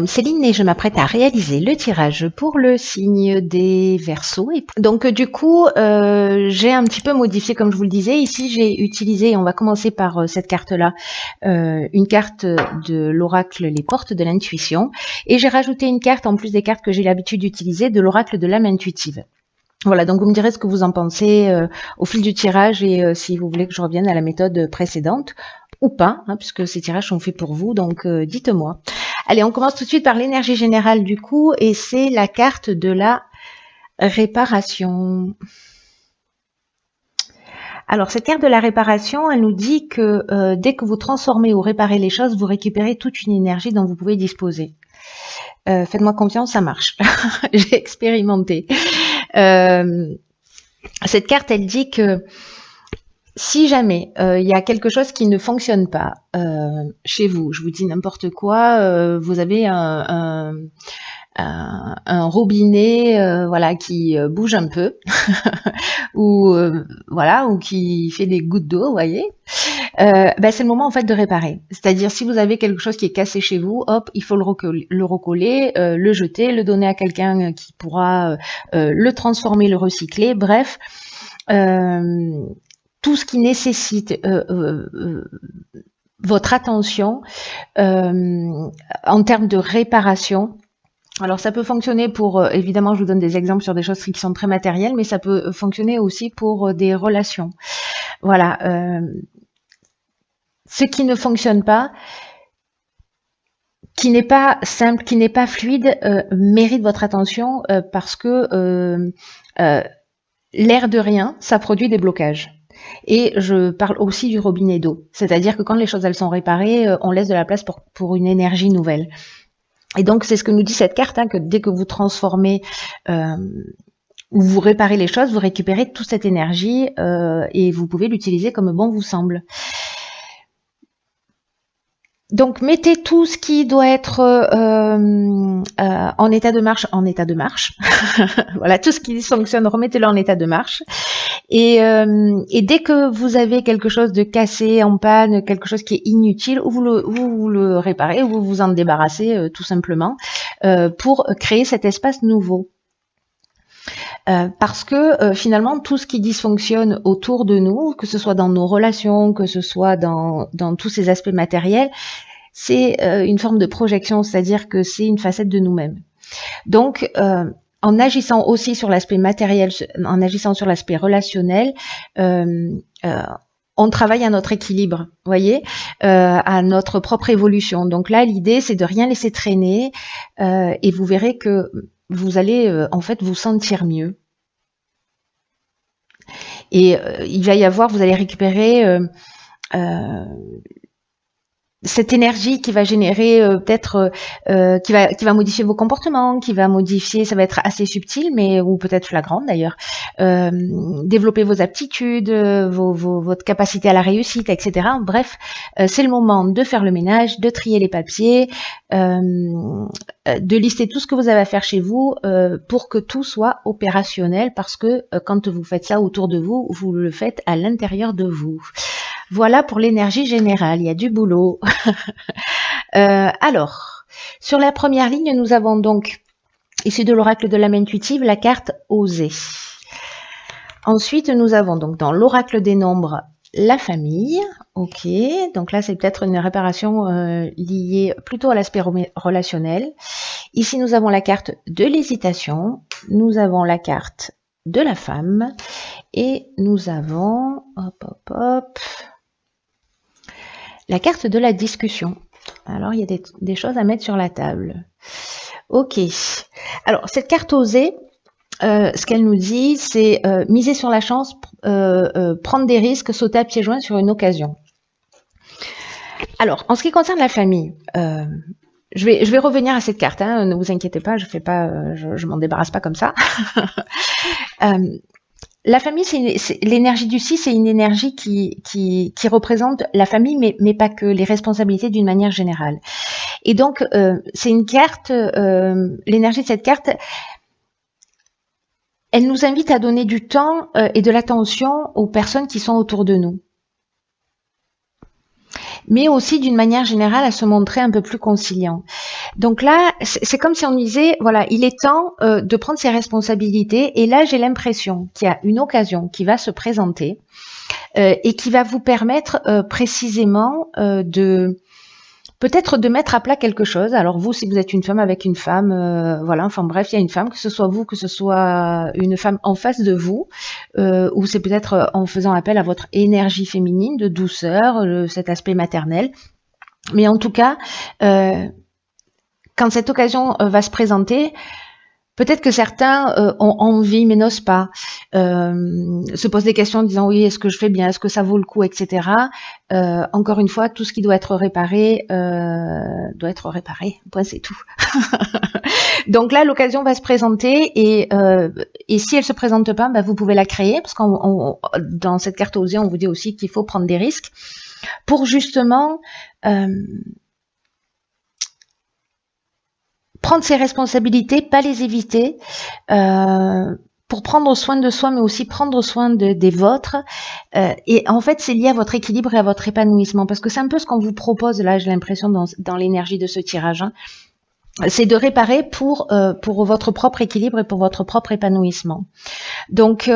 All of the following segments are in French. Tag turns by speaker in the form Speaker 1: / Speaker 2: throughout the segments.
Speaker 1: Céline et je m'apprête à réaliser le tirage pour le signe des Verseaux. Et donc du coup, j'ai un petit peu modifié, comme je vous le disais. Ici, j'ai utilisé, on va commencer par cette carte-là, une carte de l'oracle Les Portes de l'Intuition. Et j'ai rajouté une carte, en plus des cartes que j'ai l'habitude d'utiliser, de l'oracle de l'âme intuitive. Voilà, donc vous me direz ce que vous en pensez au fil du tirage et si vous voulez que je revienne à la méthode précédente ou pas, hein, puisque ces tirages sont faits pour vous, donc dites-moi. Allez, on commence tout de suite par l'énergie générale du coup, et c'est la carte de la réparation. Alors, cette carte de la réparation, elle nous dit que dès que vous transformez ou réparez les choses, vous récupérez toute une énergie dont vous pouvez disposer. Faites-moi confiance, ça marche. J'ai expérimenté. Cette carte, elle dit que si jamais il y a quelque chose qui ne fonctionne pas chez vous, je vous dis n'importe quoi, vous avez un robinet voilà qui bouge un peu ou voilà, ou qui fait des gouttes d'eau, vous voyez, c'est le moment en fait de réparer. C'est-à-dire si vous avez quelque chose qui est cassé chez vous, hop, il faut le recoller, le jeter, le donner à quelqu'un qui pourra le transformer, le recycler, bref. Tout ce qui nécessite votre attention en termes de réparation. Alors ça peut fonctionner pour, évidemment je vous donne des exemples sur des choses qui sont très matérielles, mais ça peut fonctionner aussi pour des relations. Voilà, ce qui ne fonctionne pas, qui n'est pas simple, qui n'est pas fluide, mérite votre attention parce que l'air de rien, ça produit des blocages. Et je parle aussi du robinet d'eau. C'est-à-dire que quand les choses elles sont réparées, on laisse de la place pour une énergie nouvelle. Et donc c'est ce que nous dit cette carte, hein, que dès que vous transformez ou vous réparez les choses, vous récupérez toute cette énergie et vous pouvez l'utiliser comme bon vous semble. Donc mettez tout ce qui doit être en état de marche, en état de marche. Voilà, tout ce qui fonctionne, remettez-le en état de marche. Et dès que vous avez quelque chose de cassé, en panne, quelque chose qui est inutile, vous le réparez, ou vous vous en débarrassez tout simplement pour créer cet espace nouveau. Parce que finalement, tout ce qui dysfonctionne autour de nous, que ce soit dans nos relations, que ce soit dans tous ces aspects matériels, c'est une forme de projection, c'est-à-dire que c'est une facette de nous-mêmes. Donc, en agissant aussi sur l'aspect matériel, en agissant sur l'aspect relationnel, on travaille à notre équilibre, voyez, à notre propre évolution. Donc là, l'idée, c'est de rien laisser traîner et vous verrez que vous allez en fait vous sentir mieux. Et il va y avoir, vous allez récupérer cette énergie qui va générer peut-être qui va modifier vos comportements, qui va modifier, ça va être assez subtil, mais ou peut-être flagrant d'ailleurs, développer vos aptitudes, votre capacité à la réussite, etc. Bref, c'est le moment de faire le ménage, de trier les papiers, de lister tout ce que vous avez à faire chez vous pour que tout soit opérationnel, parce que quand vous faites ça autour de vous, vous le faites à l'intérieur de vous. Voilà pour l'énergie générale, il y a du boulot. Alors, sur la première ligne, nous avons donc, issu de l'oracle de l'âme intuitive, la carte Oser. Ensuite, nous avons donc dans l'oracle des nombres, la famille. Ok, donc là, c'est peut-être une réparation liée plutôt à l'aspect relationnel. Ici, nous avons la carte de l'hésitation. Nous avons la carte de la femme. Et nous avons, la carte de la discussion. Alors, il y a des choses à mettre sur la table. Ok. Alors, cette carte Oser, ce qu'elle nous dit, c'est miser sur la chance, prendre des risques, sauter à pieds joints sur une occasion. Alors, en ce qui concerne la famille, je vais revenir à cette carte. Hein, ne vous inquiétez pas, je m'en débarrasse pas comme ça. La famille, c'est l'énergie du 6, c'est une énergie qui représente la famille, mais pas que, les responsabilités d'une manière générale. Et donc, c'est une carte, l'énergie de cette carte, elle nous invite à donner du temps et de l'attention aux personnes qui sont autour de nous. mais aussi d'une manière générale à se montrer un peu plus conciliant. Donc là, c'est comme si on disait, voilà, il est temps de prendre ses responsabilités, et là j'ai l'impression qu'il y a une occasion qui va se présenter et qui va vous permettre précisément de peut-être de mettre à plat quelque chose. Alors vous, si vous êtes une femme avec une femme, voilà, enfin bref, il y a une femme, que ce soit vous, que ce soit une femme en face de vous, ou c'est peut-être en faisant appel à votre énergie féminine de douceur, cet aspect maternel. Mais en tout cas, quand cette occasion va se présenter, peut-être que certains ont envie mais n'osent pas, se posent des questions en disant oui, est-ce que je fais bien, est-ce que ça vaut le coup, etc. Encore une fois, tout ce qui doit être réparé, point, c'est tout. Donc là, l'occasion va se présenter, et si elle se présente pas, bah, vous pouvez la créer, parce qu'on dans cette carte osée, on vous dit aussi qu'il faut prendre des risques pour justement prendre ses responsabilités, pas les éviter, pour prendre soin de soi, mais aussi prendre soin des vôtres. Et en fait, c'est lié à votre équilibre et à votre épanouissement, parce que c'est un peu ce qu'on vous propose là, j'ai l'impression, dans l'énergie de ce tirage. Hein. C'est de réparer pour votre propre équilibre et pour votre propre épanouissement. Donc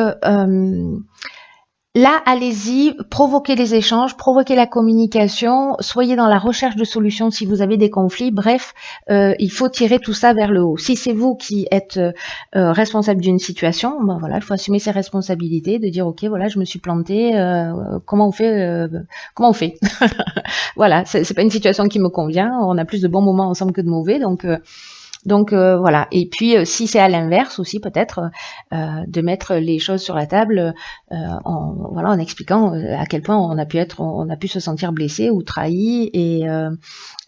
Speaker 1: là, allez-y, provoquez les échanges, provoquez la communication, soyez dans la recherche de solutions si vous avez des conflits. Bref, il faut tirer tout ça vers le haut. Si c'est vous qui êtes responsable d'une situation, ben voilà, il faut assumer ses responsabilités, de dire ok, voilà, je me suis plantée, comment on fait Voilà, c'est pas une situation qui me convient. On a plus de bons moments ensemble que de mauvais, donc voilà. Et puis si c'est à l'inverse aussi, peut-être de mettre les choses sur la table en expliquant à quel point on a pu se sentir blessé ou trahi, et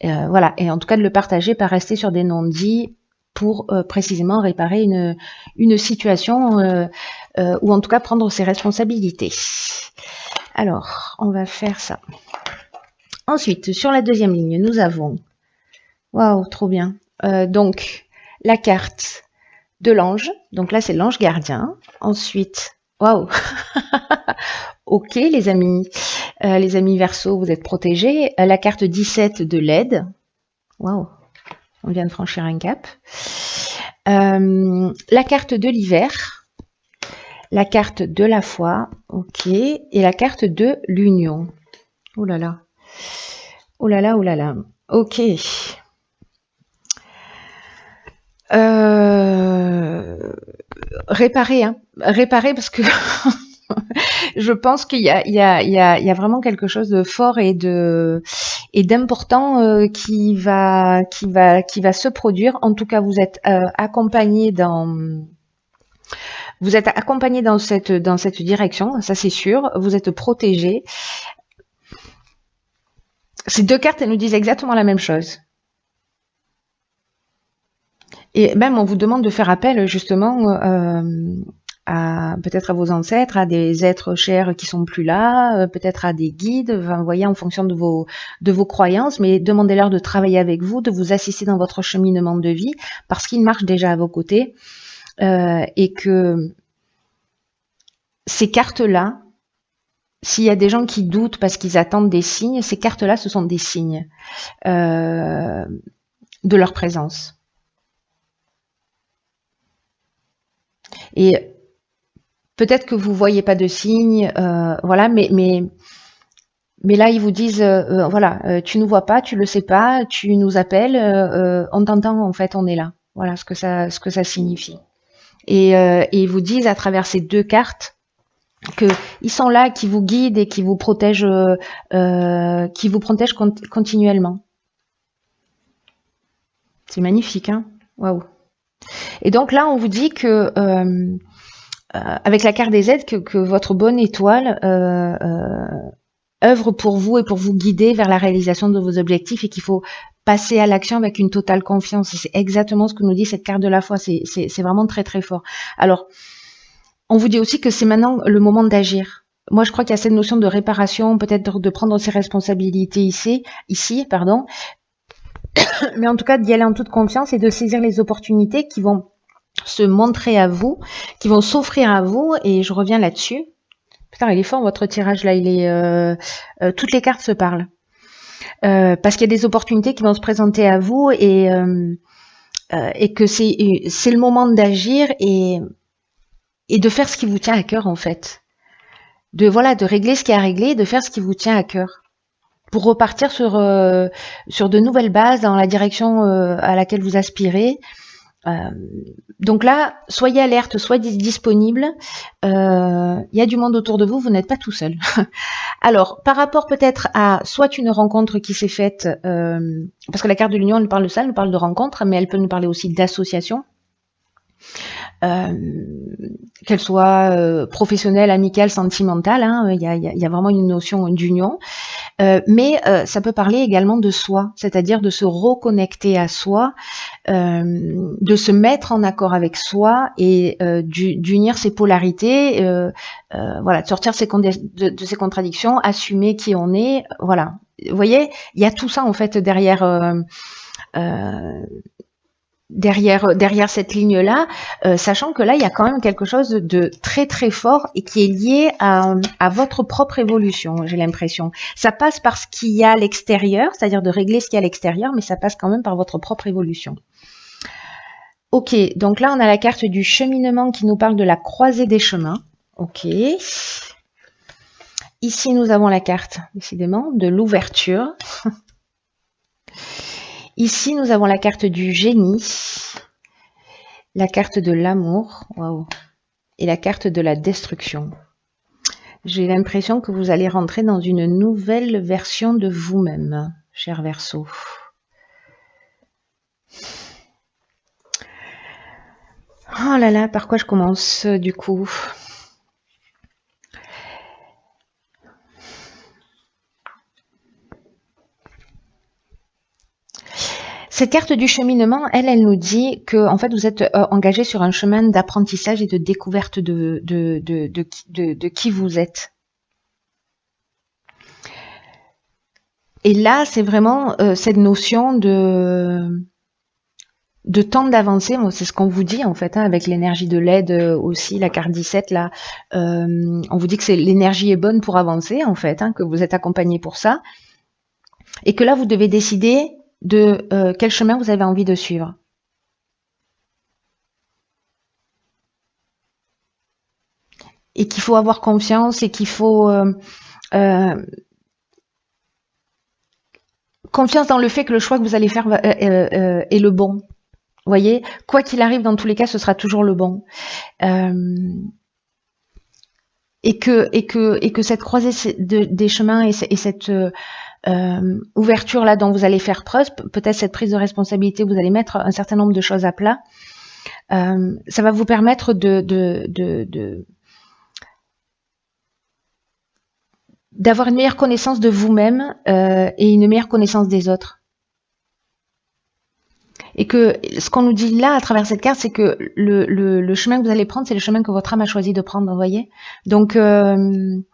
Speaker 1: voilà. Et en tout cas de le partager, pas rester sur des non-dits, pour précisément réparer une situation ou en tout cas prendre ses responsabilités. Alors on va faire ça. Ensuite, sur la deuxième ligne, nous avons, waouh, trop bien. Donc, la carte de l'ange. Donc là, c'est l'ange gardien. Ensuite, waouh. Ok, les amis Verseau, vous êtes protégés. La carte 17 de l'aide. Waouh. On vient de franchir un cap. La carte de l'hiver. La carte de la foi. Ok. Et la carte de l'union. Oh là là. Oh là là, oh là là. Ok. Réparer, hein. Réparer, parce que je pense qu'il y a vraiment quelque chose de fort et d'important qui va se produire. En tout cas, vous êtes accompagné dans cette direction, ça c'est sûr. Vous êtes protégé. Ces deux cartes, elles nous disent exactement la même chose. Et même on vous demande de faire appel justement peut-être à vos ancêtres, à des êtres chers qui sont plus là, peut-être à des guides, enfin, vous voyez, en fonction de vos croyances, mais demandez-leur de travailler avec vous, de vous assister dans votre cheminement de vie, parce qu'ils marchent déjà à vos côtés, et que ces cartes-là, s'il y a des gens qui doutent parce qu'ils attendent des signes, ces cartes-là, ce sont des signes de leur présence. Et peut-être que vous voyez pas de signes, voilà, mais là ils vous disent, voilà, tu nous vois pas, tu le sais pas, tu nous appelles, on t'entend, en fait, on est là. Voilà ce que ça signifie. Et ils vous disent à travers ces deux cartes que ils sont là, qui vous guident et qui vous protègent continuellement. C'est magnifique, hein? Waouh. Et donc là, on vous dit que avec la carte des aides, que votre bonne étoile œuvre pour vous et pour vous guider vers la réalisation de vos objectifs, et qu'il faut passer à l'action avec une totale confiance. C'est exactement ce que nous dit cette carte de la foi. C'est vraiment très très fort. Alors, on vous dit aussi que c'est maintenant le moment d'agir. Moi, je crois qu'il y a cette notion de réparation, peut-être de prendre ses responsabilités ici, mais en tout cas d'y aller en toute confiance et de saisir les opportunités qui vont se montrer à vous, qui vont s'offrir à vous. Et je reviens là-dessus. Putain, il est fort votre tirage là, toutes les cartes se parlent. parce qu'il y a des opportunités qui vont se présenter à vous et que c'est le moment d'agir et de faire ce qui vous tient à cœur en fait. De régler ce qui est à régler, de faire ce qui vous tient à cœur pour repartir sur de nouvelles bases dans la direction à laquelle vous aspirez. Donc là, soyez alerte, soyez disponible. Il y a du monde autour de vous, vous n'êtes pas tout seul. Alors, par rapport peut-être à soit une rencontre qui s'est faite, parce que la carte de l'union, elle parle de ça, elle nous parle de rencontre, mais elle peut nous parler aussi d'association. Qu'elle soit professionnelle, amicale, sentimentale, hein, il y a vraiment une notion d'union. Mais ça peut parler également de soi, c'est-à-dire de se reconnecter à soi, de se mettre en accord avec soi et d'unir ses polarités, voilà, de sortir de ses contradictions, assumer qui on est, voilà. Vous voyez, il y a tout ça en fait derrière cette ligne-là, sachant que là, il y a quand même quelque chose de très très fort et qui est lié à votre propre évolution, j'ai l'impression. Ça passe par ce qu'il y a à l'extérieur, c'est-à-dire de régler ce qu'il y a à l'extérieur, mais ça passe quand même par votre propre évolution. Ok, donc là, on a la carte du cheminement qui nous parle de la croisée des chemins. Ok. Ici, nous avons la carte, décidément, de l'ouverture. Ici, nous avons la carte du génie, la carte de l'amour, waouh, et la carte de la destruction. J'ai l'impression que vous allez rentrer dans une nouvelle version de vous-même, cher Verseau. Oh là là, par quoi je commence du coup ? Cette carte du cheminement, elle nous dit que en fait vous êtes engagé sur un chemin d'apprentissage et de découverte de qui vous êtes. Et là, c'est vraiment cette notion de temps d'avancée. C'est ce qu'on vous dit en fait, hein, avec l'énergie de l'aide aussi, la carte 17 là. On vous dit que l'énergie est bonne pour avancer en fait, hein, que vous êtes accompagné pour ça, et que là vous devez décider de quel chemin vous avez envie de suivre. Et qu'il faut avoir confiance et qu'il faut confiance dans le fait que le choix que vous allez faire est le bon. Vous voyez, quoi qu'il arrive, dans tous les cas, ce sera toujours le bon. Et que cette croisée des chemins et cette ouverture là dont vous allez faire preuve, peut-être cette prise de responsabilité, vous allez mettre un certain nombre de choses à plat. Ça va vous permettre d'avoir une meilleure connaissance de vous-même et une meilleure connaissance des autres. Et que ce qu'on nous dit là à travers cette carte, c'est que le chemin que vous allez prendre, c'est le chemin que votre âme a choisi de prendre, vous voyez. Donc vous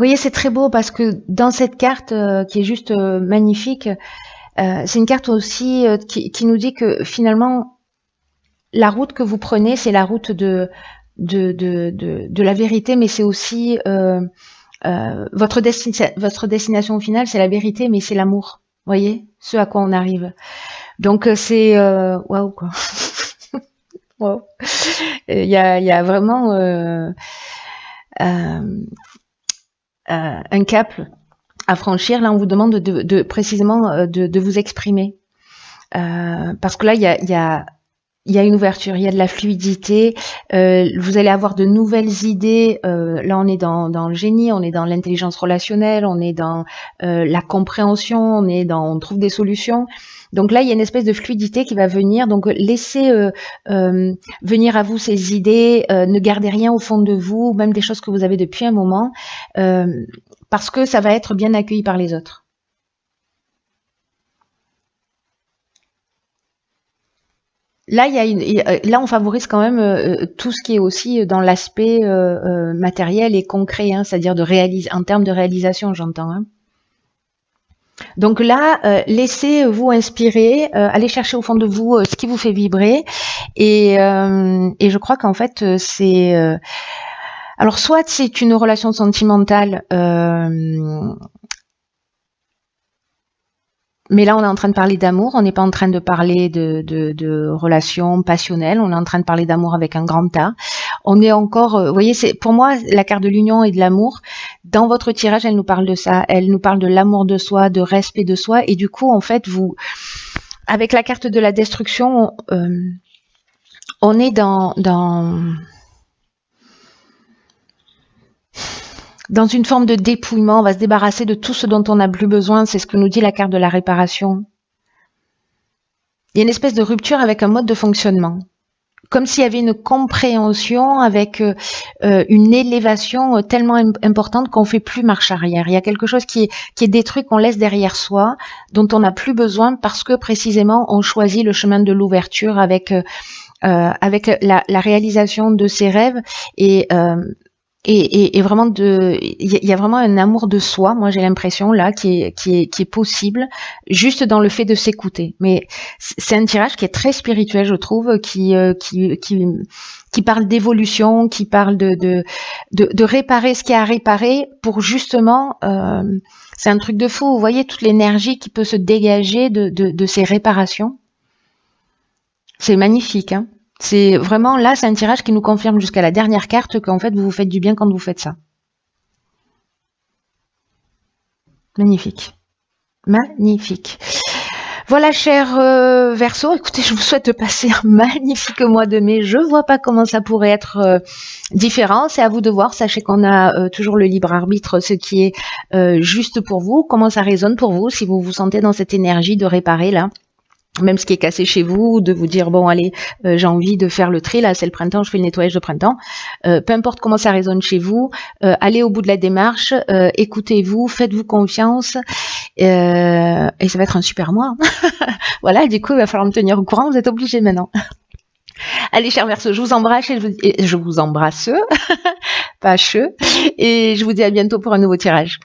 Speaker 1: voyez, c'est très beau parce que dans cette carte qui est juste magnifique, c'est une carte aussi qui nous dit que finalement, la route que vous prenez, c'est la route de la vérité, mais c'est aussi votre destination finale, c'est la vérité, mais c'est l'amour. Vous voyez, ce à quoi on arrive. Donc c'est waouh quoi. Wow. Il y a vraiment un cap à franchir. Là, on vous demande précisément de vous exprimer. Parce que là, il y a une ouverture, il y a de la fluidité. Vous allez avoir de nouvelles idées. Là, on est dans le génie, on est dans l'intelligence relationnelle, on est dans la compréhension, on trouve des solutions. Donc là, il y a une espèce de fluidité qui va venir. Donc laissez venir à vous ces idées. Ne gardez rien au fond de vous, même des choses que vous avez depuis un moment, parce que ça va être bien accueilli par les autres. Là, là, on favorise quand même tout ce qui est aussi dans l'aspect matériel et concret, hein, c'est-à-dire en termes de réalisation, j'entends. Hein. Donc là, laissez-vous inspirer, allez chercher au fond de vous ce qui vous fait vibrer, et je crois qu'en fait, c'est Alors, soit c'est une relation sentimentale, mais là, on est en train de parler d'amour, on n'est pas en train de parler de relations passionnelles, on est en train de parler d'amour avec un grand A. On est encore, vous voyez, c'est pour moi la carte de l'union et de l'amour. Dans votre tirage, elle nous parle de ça, elle nous parle de l'amour de soi, de respect de soi, et du coup, en fait, vous, avec la carte de la destruction, on est dans une forme de dépouillement, on va se débarrasser de tout ce dont on n'a plus besoin, c'est ce que nous dit la carte de la réparation. Il y a une espèce de rupture avec un mode de fonctionnement. Comme s'il y avait une compréhension avec une élévation tellement importante qu'on fait plus marche arrière. Il y a quelque chose qui est détruit, qu'on laisse derrière soi, dont on n'a plus besoin parce que précisément on choisit le chemin de l'ouverture avec la réalisation de ses rêves et vraiment il y a vraiment un amour de soi, moi j'ai l'impression là qui est possible juste dans le fait de s'écouter. Mais c'est un tirage qui est très spirituel, je trouve, qui parle d'évolution, qui parle de réparer ce qu'il y a à réparer pour justement c'est un truc de fou, vous voyez toute l'énergie qui peut se dégager de ces réparations. C'est magnifique, hein. C'est vraiment, là, c'est un tirage qui nous confirme jusqu'à la dernière carte qu'en fait, vous vous faites du bien quand vous faites ça. Magnifique. Magnifique. Voilà, cher Verseau, écoutez, je vous souhaite de passer un magnifique mois de mai. Je vois pas comment ça pourrait être différent. C'est à vous de voir. Sachez qu'on a toujours le libre arbitre, ce qui est juste pour vous. Comment ça résonne pour vous, si vous vous sentez dans cette énergie de réparer, là. Même ce qui est cassé chez vous, de vous dire, bon, allez, j'ai envie de faire le tri, là, c'est le printemps, je fais le nettoyage de printemps. Peu importe comment ça résonne chez vous, allez au bout de la démarche, écoutez-vous, faites-vous confiance, et ça va être un super mois. Voilà, du coup, il va falloir me tenir au courant, vous êtes obligés maintenant. Allez, cher Verseau, je vous embrasse, et je vous embrasse, pas cheux, et je vous dis à bientôt pour un nouveau tirage.